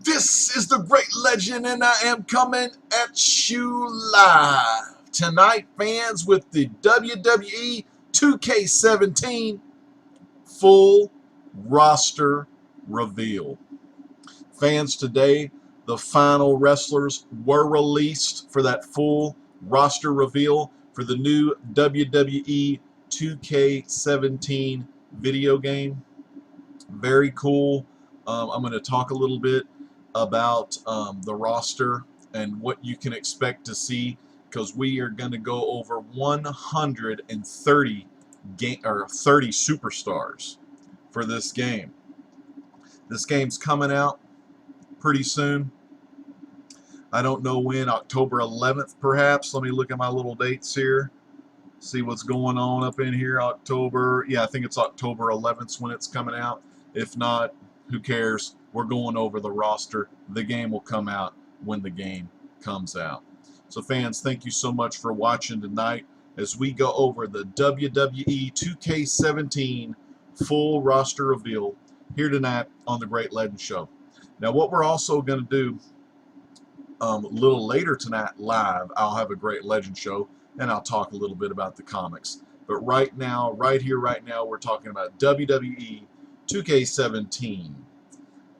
This is the Great Legend, and I am coming at you live tonight, fans, with the WWE 2K17 full roster reveal. Fans, today the final wrestlers were released for that full roster reveal for the new WWE 2K17 video game. Very cool. I'm going to talk a little bit about the roster and what you can expect to see, because we are going to go over 130 30 superstars for this game. This game's coming out pretty soon. I don't know when, October 11th perhaps. Let me look at my little dates here. See what's going on up in here. October, yeah, I think it's October 11th when it's coming out. If not, who cares? We're going over the roster. The game will come out when the game comes out. So fans, thank you so much for watching tonight as we go over the WWE 2K17 full roster reveal here tonight on the Great Legend Show. Now what we're also going to do a little later tonight live, I'll have a Great Legend Show and I'll talk a little bit about the comics. But right now, right here, right now, we're talking about WWE 2K17,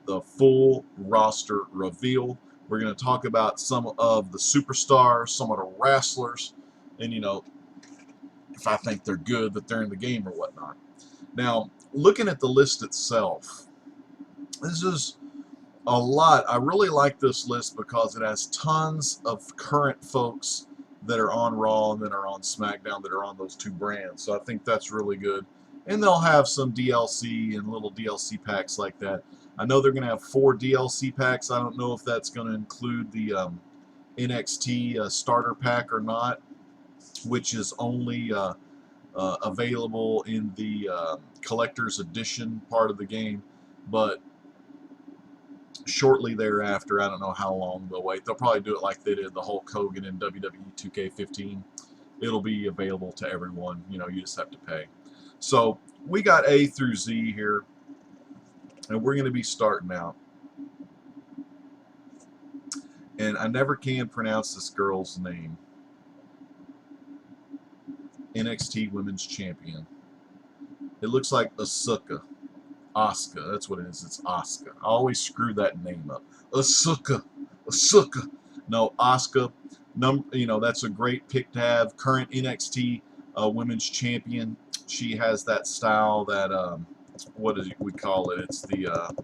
the full roster reveal. We're going to talk about some of the superstars, some of the wrestlers, and, you know, if I think they're good, that they're in the game or whatnot. Now, looking at the list itself, this is a lot. I really like this list because it has tons of current folks that are on Raw and that are on SmackDown that are on those two brands. So I think that's really good. And they'll have some DLC and little DLC packs like that. I know they're going to have 4 DLC packs. I don't know if that's going to include the NXT starter pack or not, which is only available in the collector's edition part of the game. But shortly thereafter, I don't know how long they'll wait. They'll probably do it like they did the Hulk Hogan in WWE 2K15. It'll be available to everyone. You know, you just have to pay. So we got A through Z here, and we're going to be starting out. And I never can pronounce this girl's name. NXT Women's Champion. It looks like Asuka. Asuka, that's what it is. It's Asuka. I always screw that name up. Asuka. Asuka. No, Asuka. You know, that's a great pick to have. Current NXT Women's Champion. She has that style that, what do we call it? It's the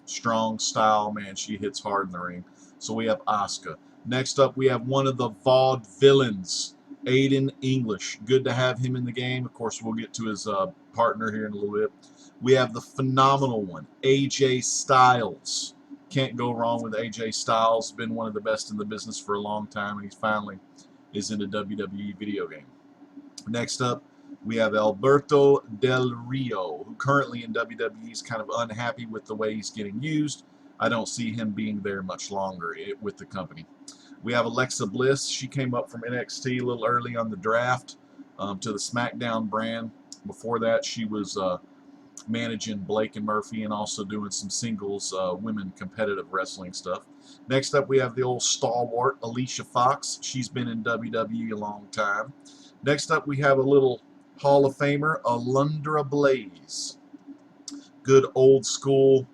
strong style. Man, she hits hard in the ring. So we have Asuka. Next up, we have one of the vaudevillains, Aiden English. Good to have him in the game. Of course, we'll get to his partner here in a little bit. We have the phenomenal one, AJ Styles. Can't go wrong with AJ Styles. Been one of the best in the business for a long time, and he finally is in a WWE video game. Next up, we have Alberto Del Rio, who currently in WWE is kind of unhappy with the way he's getting used. I don't see him being there much longer with the company. We have Alexa Bliss. She came up from NXT a little early on the draft to the SmackDown brand. Before that, she was managing Blake and Murphy and also doing some singles women competitive wrestling stuff. Next up, we have the old stalwart Alicia Fox. She's been in WWE a long time. Next up, we have a little Hall of Famer, Alundra Blayze. Good old school,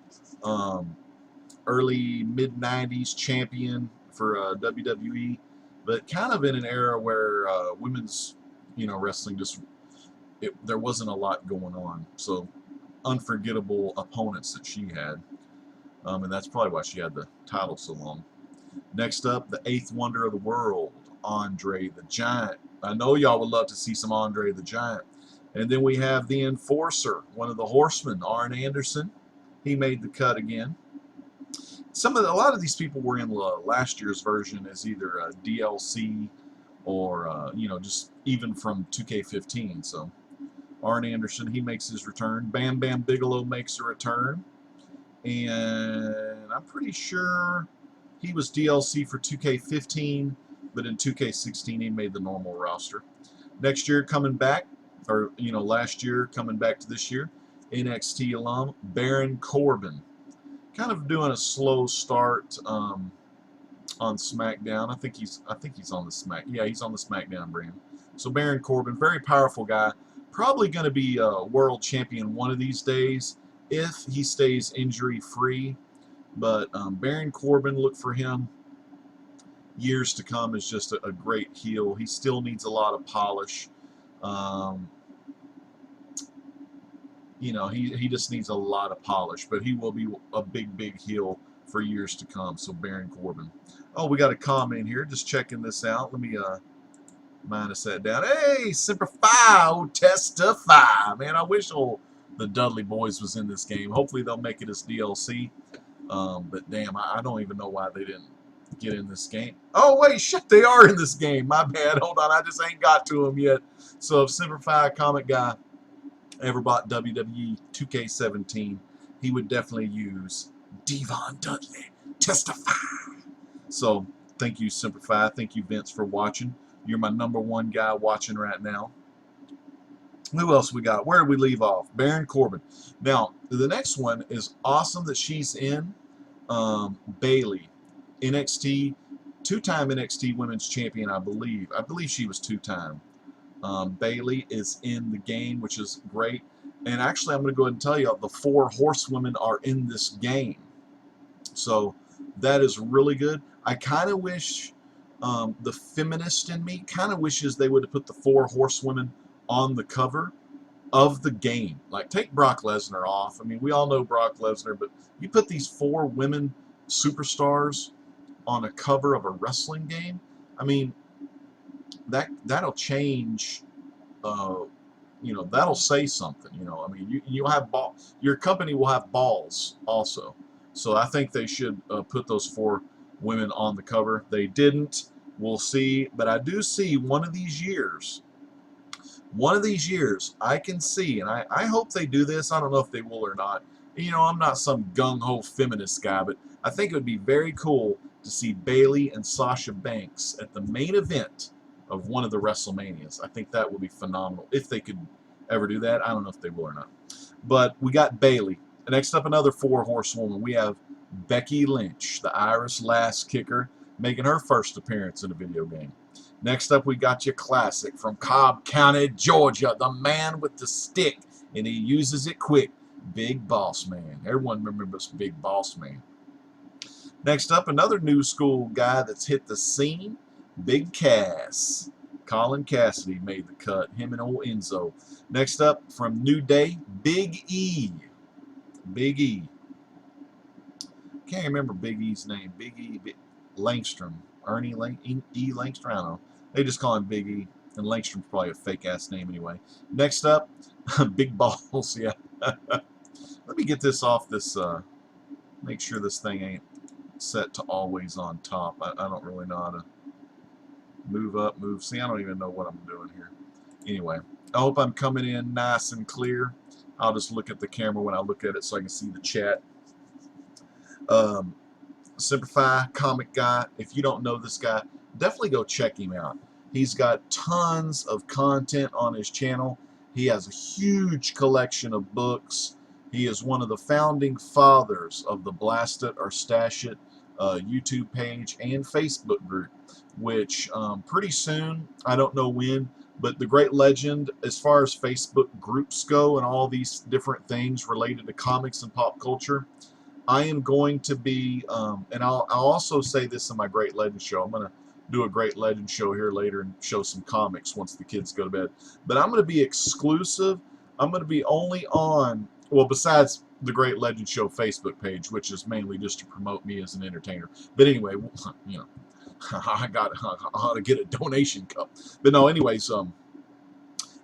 early mid-90s champion for WWE, but kind of in an era where women's, you know, wrestling just, there wasn't a lot going on. So unforgettable opponents that she had, and that's probably why she had the title so long. Next up, the 8th wonder of the world, Andre the Giant. I know y'all would love to see some Andre the Giant. And then we have the Enforcer, one of the Horsemen, Arn Anderson. He made the cut again. A lot of these people were in last year's version as either a DLC or you know, just even from 2K15. So Arn Anderson, he makes his return. Bam Bigelow makes a return, and I'm pretty sure he was DLC for 2K15, but in 2K16 he made the normal roster. Next year coming back, or you know, last year coming back to this year, NXT alum Baron Corbin. kind of doing a slow start on SmackDown. I think he's on the he's on the SmackDown brand. So Baron Corbin, very powerful guy, probably going to be a world champion one of these days if he stays injury free. But Baron Corbin, look for him years to come as just a great heel. He still needs a lot of polish. You know, he just needs a lot of polish, but he will be a big heel for years to come. So Baron Corbin. Oh, we got a comment here. Just checking this out. Let me minus that down. Hey, Semper Fi, oh, testify. Man, I wish the Dudley boys was in this game. Hopefully they'll make it as DLC. But damn, I don't even know why they didn't get in this game. Oh, wait, shit, they are in this game. My bad. Hold on, I just ain't got to them yet. So if Semper Fi, comic guy, ever bought WWE 2K17, he would definitely use Devon Dudley. Testify. So thank you, Semper Fi. Thank you, Vince, for watching. You're my #1 guy watching right now. Who else we got? Where did we leave off? Baron Corbin. Now, the next one is awesome that she's in. Bayley, NXT, 2-time NXT Women's Champion, I believe. I believe she was 2-time. Bayley is in the game, which is great. And actually, I'm going to go ahead and tell you, the 4 horsewomen are in this game. So that is really good. I kind of wish, the feminist in me kind of wishes they would have put the 4 horsewomen on the cover of the game. Like, take Brock Lesnar off. I mean, we all know Brock Lesnar, but you put these 4 women superstars on a cover of a wrestling game. I mean, that'll change. You know, that'll say something. You know, I mean, you'll have your company will have balls also. So I think they should put those 4 women on the cover. They didn't. We'll see. But I do see one of these years. One of these years, I can see, and I hope they do this. I don't know if they will or not. You know, I'm not some gung-ho feminist guy, but I think it would be very cool to see Bayley and Sasha Banks at the main event of one of the WrestleManias. I think that would be phenomenal if they could ever do that. I don't know if they will or not. But we got Bayley. Next up, another 4 horsewoman. We have Becky Lynch, the Irish Lass Kicker, making her first appearance in a video game. Next up, we got your classic from Cobb County, Georgia, the man with the stick, and he uses it quick, Big Boss Man. Everyone remembers Big Boss Man. Next up, another new school guy that's hit the scene, Big Cass. Colin Cassidy made the cut, him and old Enzo. Next up, from New Day, Big E. Big E. Can't remember Big E's name. Big E. Langstrom. Ernie E. Langstrom? I don't know. They just call him Big E. And Langstrom's probably a fake-ass name anyway. Next up, Big Balls. Yeah. Let me get this off this, make sure this thing ain't set to always on top. I don't really know how to move up, move. See, I don't even know what I'm doing here. Anyway, I hope I'm coming in nice and clear. I'll just look at the camera when I look at it so I can see the chat. Semper Fi, comic guy. If you don't know this guy, definitely go check him out. He's got tons of content on his channel. He has a huge collection of books. He is one of the founding fathers of the Blast It or Stash It YouTube page and Facebook group, which pretty soon, I don't know when, but the great legend, as far as Facebook groups go and all these different things related to comics and pop culture, I am going to be, and I'll also say this in my Great Legend show. I'm going to do a Great Legend show here later and show some comics once the kids go to bed. But I'm going to be exclusive. I'm going to be only on, well, besides the Great Legend Show Facebook page, which is mainly just to promote me as an entertainer. But anyway, you know, I ought to get a donation cup. But no, anyways, I'm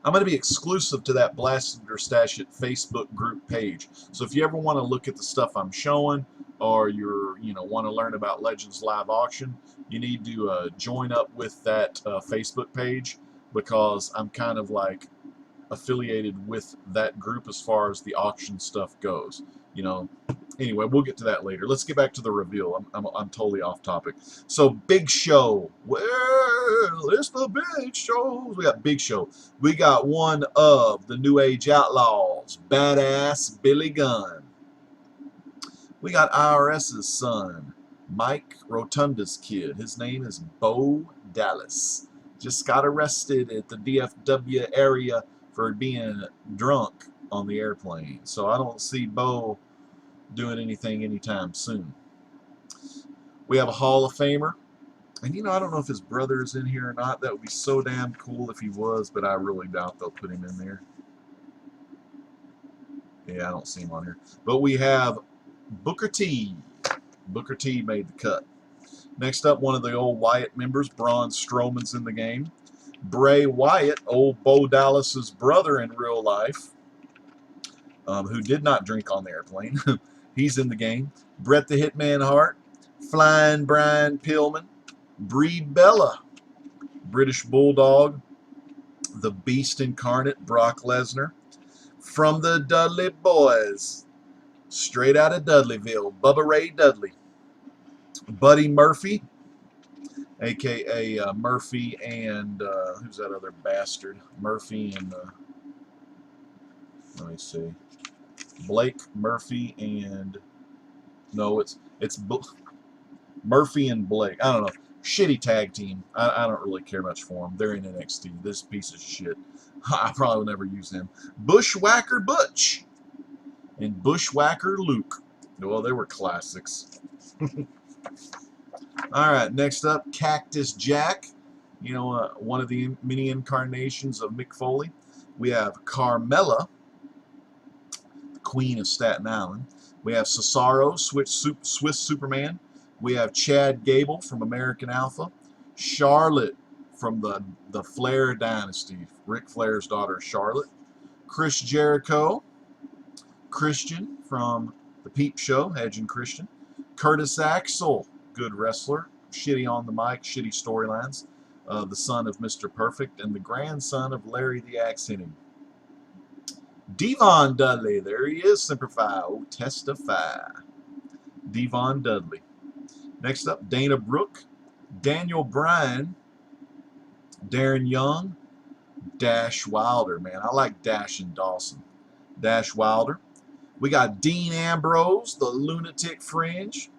going to be exclusive to that Blast It or Stash It Facebook group page. So if you ever want to look at the stuff I'm showing, or want to learn about Legends Live Auction, you need to join up with that Facebook page, because I'm kind of like affiliated with that group as far as the auction stuff goes. You know. Anyway, we'll get to that later. Let's get back to the reveal. I'm totally off topic. So, Big Show. Well, it's the Big Show. We got Big Show. We got one of the New Age Outlaws, Badass Billy Gunn. We got IRS's son, Mike Rotunda's kid. His name is Bo Dallas. Just got arrested at the DFW area for being drunk on the airplane. So I don't see Bo doing anything anytime soon. We have a Hall of Famer. And you know, I don't know if his brother is in here or not. That would be so damn cool if he was, but I really doubt they'll put him in there. Yeah, I don't see him on here. But we have Booker T. Booker T made the cut. Next up, one of the old Wyatt members, Braun Strowman's in the game. Bray Wyatt, old Bo Dallas's brother in real life, who did not drink on the airplane. He's in the game. Bret the Hitman Hart, Flying Brian Pillman, Brie Bella, British Bulldog, the Beast Incarnate, Brock Lesnar. From the Dudley Boys, straight out of Dudleyville, Bubba Ray Dudley. Buddy Murphy, a.k.a. Murphy and, who's that other bastard? Murphy and, let me see, Blake, Murphy, and, no, it's Murphy and Blake. I don't know. Shitty tag team. I don't really care much for them. They're in NXT. This piece of shit. I probably will never use him. Bushwhacker Butch and Bushwhacker Luke. Well, they were classics. All right, next up, Cactus Jack. You know, one of the many incarnations of Mick Foley. We have Carmella, the Queen of Staten Island. We have Cesaro, Swiss Superman. We have Chad Gable from American Alpha. Charlotte from the Flair dynasty. Ric Flair's daughter, Charlotte. Chris Jericho. Christian from the Peep Show, Edge and Christian. Curtis Axel, good wrestler. Shitty on the mic, shitty storylines. The son of Mr. Perfect and the grandson of Larry the Axe Hennig. Devon Dudley, there he is, Semper Fi. Oh, testify. Devon Dudley. Next up, Dana Brooke, Daniel Bryan, Darren Young, Dash Wilder. Man, I like Dash and Dawson. Dash Wilder. We got Dean Ambrose, the Lunatic Fringe.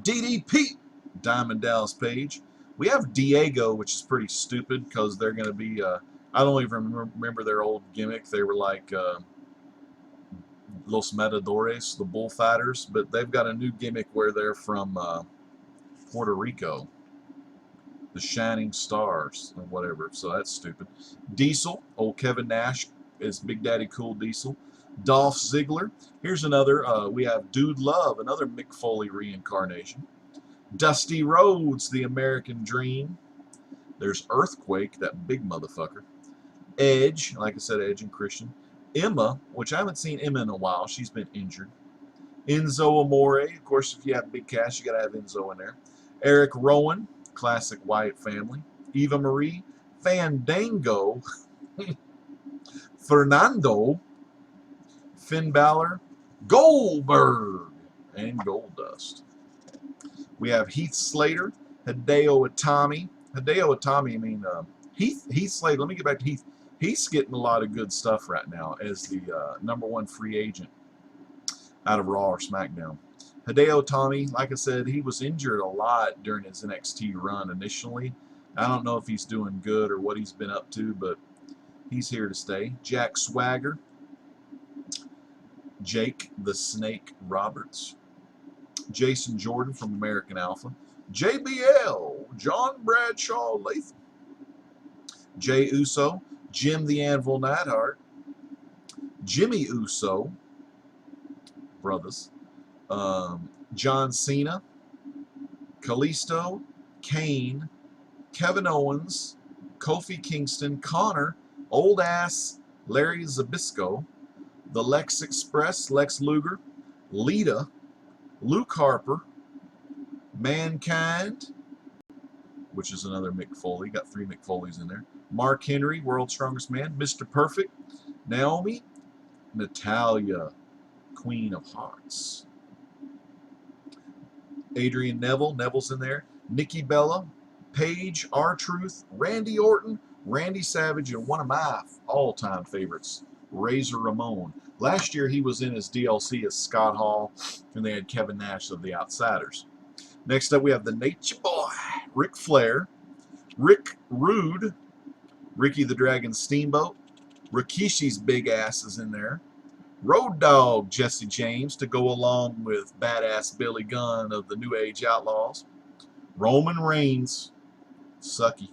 DDP, Diamond Dallas Page. We have Diego, which is pretty stupid because they're going to be, I don't even remember their old gimmick. They were like Los Matadores, the bullfighters, but they've got a new gimmick where they're from Puerto Rico. The Shining Stars or whatever, so that's stupid. Diesel, old Kevin Nash is Big Daddy Cool Diesel. Dolph Ziggler. Here's another, we have Dude Love, another Mick Foley reincarnation. Dusty Rhodes, the American Dream. There's Earthquake, that big motherfucker. Edge, like I said, Edge and Christian. Emma, which I haven't seen Emma in a while. She's been injured. Enzo Amore. Of course, if you have big cash, you got to have Enzo in there. Eric Rowan, classic Wyatt family. Eva Marie. Fandango. Fernando. Finn Balor. Goldberg. And Goldust. We have Heath Slater. Hideo Itami. Hideo Itami, I mean, Heath Slater. Let me get back to Heath. He's getting a lot of good stuff right now as the #1 free agent out of Raw or SmackDown. Hideo Itami, like I said, he was injured a lot during his NXT run initially. I don't know if he's doing good or what he's been up to, but he's here to stay. Jack Swagger. Jake the Snake Roberts. Jason Jordan from American Alpha. JBL, John Bradshaw Latham. Jay Uso. Jim the Anvil Neidhart, Jimmy Uso, brothers, John Cena, Kalisto, Kane, Kevin Owens, Kofi Kingston, Connor, Old Ass, Larry Zbyszko, the Lex Express, Lex Luger, Lita, Luke Harper, Mankind, which is another Mick Foley, got 3 Mick Foleys in there. Mark Henry, World's Strongest Man. Mr. Perfect. Naomi. Natalia, Queen of Hearts. Adrian Neville. Neville's in there. Nikki Bella. Paige. R-Truth. Randy Orton. Randy Savage. And one of my all-time favorites, Razor Ramon. Last year he was in his DLC as Scott Hall, and they had Kevin Nash of the Outsiders. Next up we have the Nature Boy, Ric Flair, Rick Rude, Ricky the Dragon Steamboat, Rikishi's big ass is in there, Road Dogg Jesse James to go along with badass Billy Gunn of the New Age Outlaws, Roman Reigns, Sucky,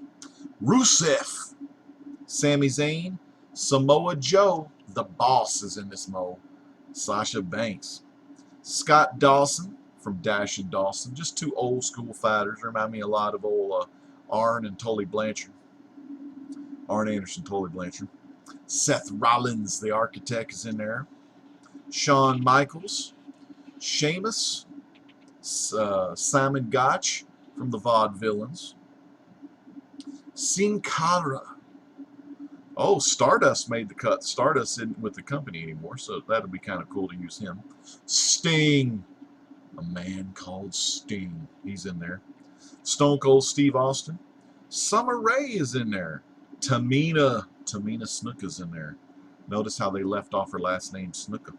Rusev, Sami Zayn, Samoa Joe, the boss is in this mode, Sasha Banks, Scott Dawson from Dash and Dawson, just two old school fighters, remind me a lot of old Arn and Tully Blanchard, Arn Anderson, Tully Blanchard, Seth Rollins, the Architect, is in there, Shawn Michaels, Sheamus, Simon Gotch from the Vaudevillains, Sin Cara. Oh, Stardust made the cut. Stardust isn't with the company anymore, so that'll be kind of cool to use him. Sting, a man called Sting. He's in there. Stone Cold Steve Austin. Summer Rae is in there. Tamina Snuka's in there. Notice how they left off her last name, Snuka.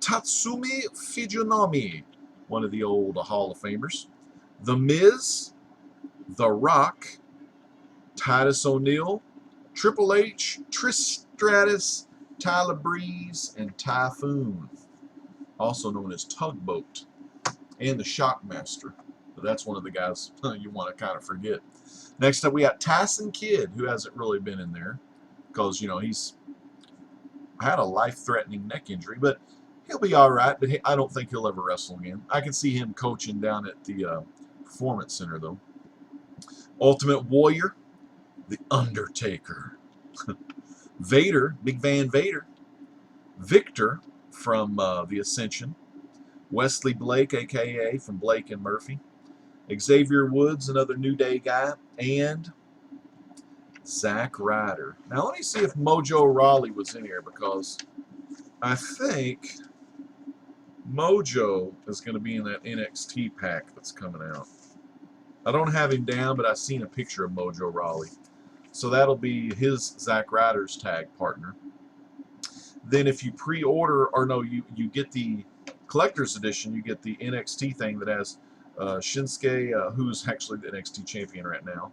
Tatsumi Fujinami, one of the old Hall of Famers. The Miz, The Rock, Titus O'Neil, Triple H, Trish Stratus, Tyler Breeze, and Typhoon, also known as Tugboat, and the Shockmaster. But that's one of the guys you want to kind of forget. Next up, we got Tyson Kidd, who hasn't really been in there because, you know, he's had a life-threatening neck injury, but he'll be all right. But I don't think he'll ever wrestle again. I can see him coaching down at the Performance Center, though. Ultimate Warrior, The Undertaker, Vader, Big Van Vader, Victor from The Ascension, Wesley Blake, a.k.a. from Blake and Murphy, Xavier Woods, another New Day guy, and Zack Ryder. Now, let me see if Mojo Rawley was in here, because I think Mojo is going to be in that NXT pack that's coming out. I don't have him down, but I've seen a picture of Mojo Rawley. So that'll be his Zack Ryder's tag partner. Then if you pre-order, or no, you get the collector's edition, you get the NXT thing that has Shinsuke, who's actually the NXT champion right now,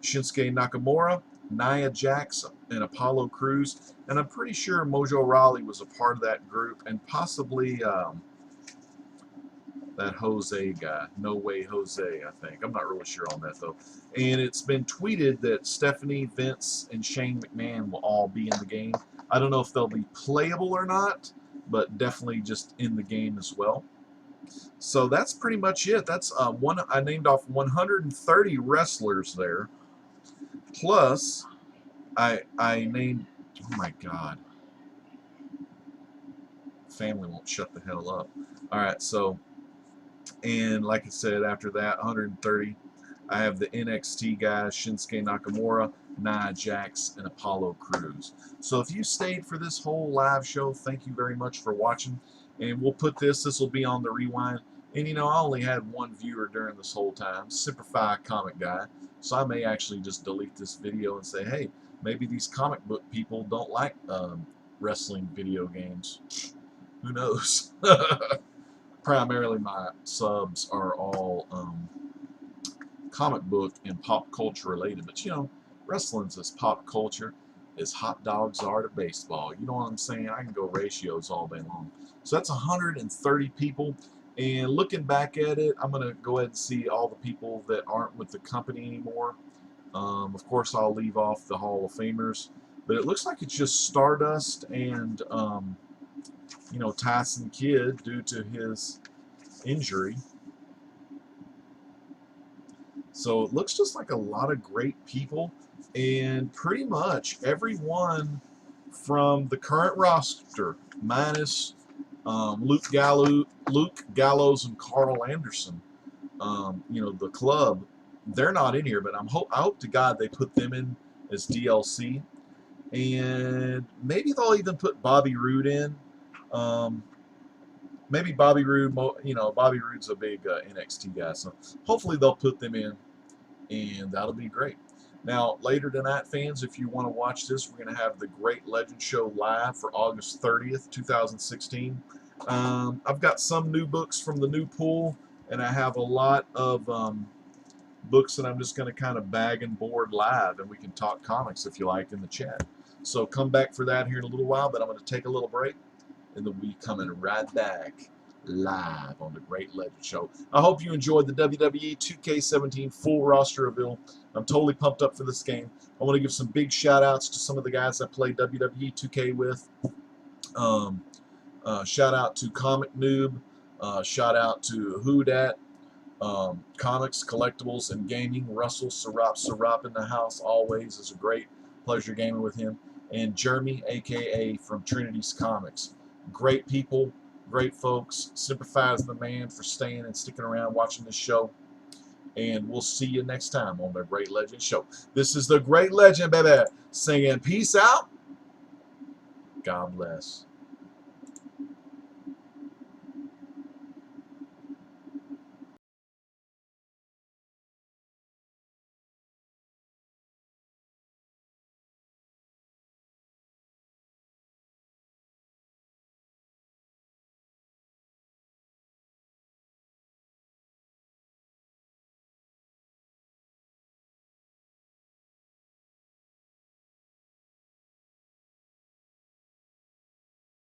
Shinsuke Nakamura, Nia Jax, and Apollo Crews. And I'm pretty sure Mojo Rawley was a part of that group, and possibly that Jose guy, No Way Jose, I think. I'm not really sure on that, though. And it's been tweeted that Stephanie, Vince, and Shane McMahon will all be in the game. I don't know if they'll be playable or not, but definitely just in the game as well. So that's pretty much it. That's I named off 130 wrestlers there. Plus, I named, oh my God. Family won't shut the hell up. All right, so, and like I said, after that, 130, I have the NXT guys, Shinsuke Nakamura, Nia Jax, and Apollo Crews. So if you stayed for this whole live show, thank you very much for watching. And we'll put this will be on the rewind. And you know, I only had one viewer during this whole time, Simplify Comic Guy. So I may actually just delete this video and say, hey, maybe these comic book people don't like wrestling video games. Who knows? Primarily my subs are all comic book and pop culture related. But you know, wrestling's as pop culture as hot dogs are to baseball. You know what I'm saying? I can go ratios all day long. So that's 130 people. And looking back at it, I'm going to go ahead and see all the people that aren't with the company anymore. Of course, I'll leave off the Hall of Famers. But it looks like it's just Stardust and, you know, Tyson Kidd due to his injury. So it looks just like a lot of great people. And pretty much everyone from the current roster, minus Luke Gallows and Carl Anderson, you know, the club, they're not in here, but I hope to God they put them in as DLC. And maybe they'll even put Bobby Roode in. Maybe Bobby Roode, you know, Bobby Roode's a big NXT guy, so hopefully they'll put them in, and that'll be great. Now, later tonight, fans, if you want to watch this, we're going to have the Great Legend Show live for August 30th, 2016. I've got some new books from the new pool, and I have a lot of books that I'm just going to kind of bag and board live, and we can talk comics if you like in the chat. So come back for that here in a little while, but I'm going to take a little break, and then we coming right back live on the Great Legend Show. I hope you enjoyed the WWE 2K17 full roster reveal. I'm totally pumped up for this game. I want to give some big shout outs to some of the guys I played WWE 2K with. Shout out to Comic Noob. Shout out to Who Dat. Comics, Collectibles, and Gaming. Russell Sarap in the house always. Is a great pleasure gaming with him. And Jeremy, a.k.a. from Trinity's Comics. Great people. Great folks. Sympathize the man for staying and sticking around watching this show. And we'll see you next time on the Great Legend Show. This is the Great Legend, baby, singing peace out. God bless.